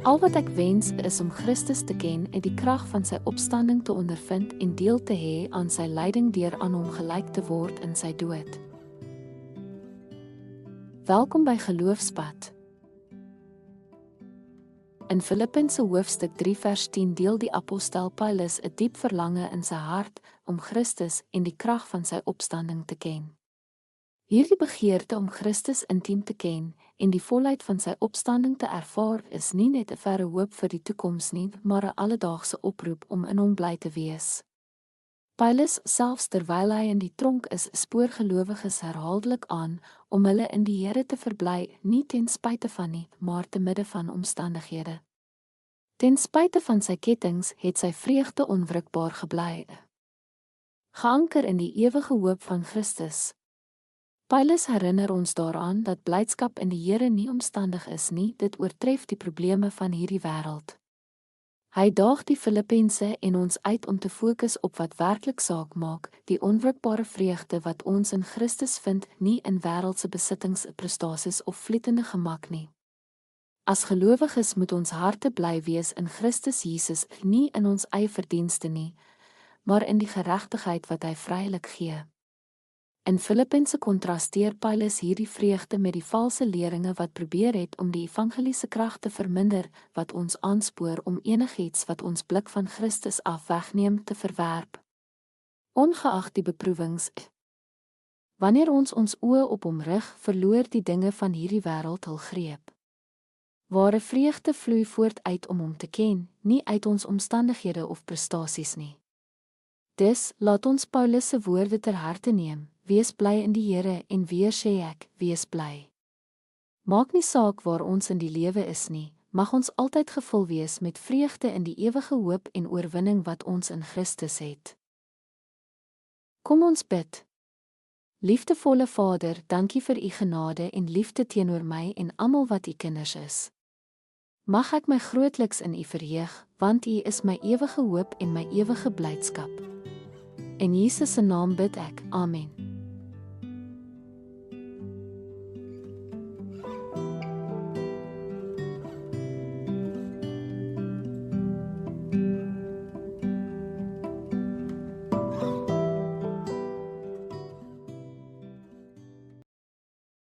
Al wat ek wens is om Christus te ken en die krag van sy opstanding te ondervind en deel te hê aan sy lyding deur aan hom gelyk te word in sy dood. Welkom by Geloofspad. In Filippense hoofstuk 3 vers 10 deel die apostel Paulus 'n diep verlange in sy hart om Christus en die krag van sy opstanding te ken. Hierdie begeerte om Christus intiem te ken en die volheid van sy opstanding te ervaar is nie net 'n verre hoop vir die toekoms nie, maar 'n alledaagse oproep om in hom bly te wees. Paulus, selfs terwyl hy in die tronk is, spoor gelowiges herhaaldelik aan om hulle in die Here te verbly, nie ten spyte van nie, maar te midde van omstandighede. Ten spyte van sy kettinge het sy vreugde onwrikbaar gebly, geanker in die ewige hoop van Christus. Paulus herinner ons daaraan dat blydskap in die Here nie omstandig is nie, dit oortref die probleme van hierdie wêreld. Hy daag die Filippense en ons uit om te fokus op wat werklik saak maak, die onwrikbare vreugde wat ons in Christus vind, nie in wêreldse besittings, prestasies of vlietende gemak nie. As gelowiges moet ons harte bly wees in Christus Jesus, nie in ons eie verdienste nie, maar in die geregtigheid wat hy vrylik gee. In Filippense kontrasteer Paulus hierdie vreugde met die valse leringe wat probeer het om die evangeliese krag te verminder, wat ons aanspoor om enigiets wat ons blik van Christus af wegneem te verwerp. Ongeag die beproewings, wanneer ons oë op hom rig, verloor die dinge van hierdie wêreld hul greep. Ware vreugde vloei voort uit om hom te ken, nie uit ons omstandighede of prestasies nie. Dus, laat ons Paulus se woorde ter harte neem, wees bly in die Here en weer sê ek, wees bly. Maak nie saak waar ons in die lewe is nie, mag ons altyd gevul wees met vreugde in die ewige hoop en oorwinning wat ons in Christus het. Kom ons bid. Liefdevolle Vader, dankie vir u genade en liefde teenoor my en almal wat u kinders is. Mag ek my grootliks in u verheug, want u is my ewige hoop en my ewige blydskap. In Jesus se naam bid ek, amen.